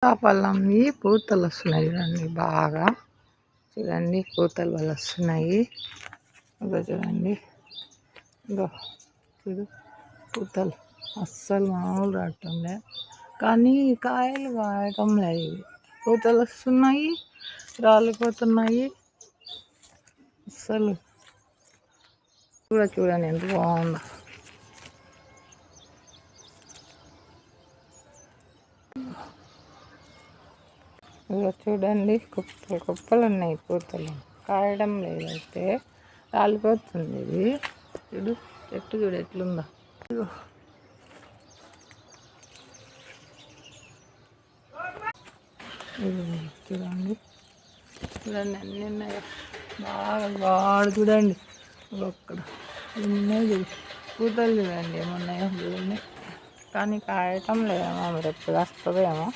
సీతాఫలంవి పూతలు వస్తున్నాయి చూడండి, బాగా చూడండి పూతలు వల్ల వస్తున్నాయి. ఇగో చూడండి, ఇగో చూడు పూతలు అస్సలు మామూలు రావట్లే, కానీ కాయలు కాయటం లేదు. పూతలు వస్తున్నాయి, రాలిపోతున్నాయి. అస్సలు చూడండి ఎంత బాగుందో. ఇక చూడండి కుప్పలు కుప్పలు ఉన్నాయి పూతలు, కాయడం లేదైతే రాలిపోతుంది. ఇది చూడు చెట్టు చూడు ఎట్లుందో. చూడండి చూడండి అన్నీ ఉన్నాయి బాగా బాగా చూడండి. ఒక్కడ ఉన్నాయి చూడు పూతలు చూడండి ఏమున్నాయో చూడండి, కానీ కాయటం లేదేమో, మరి ఎప్పుడు వస్తుందేమో.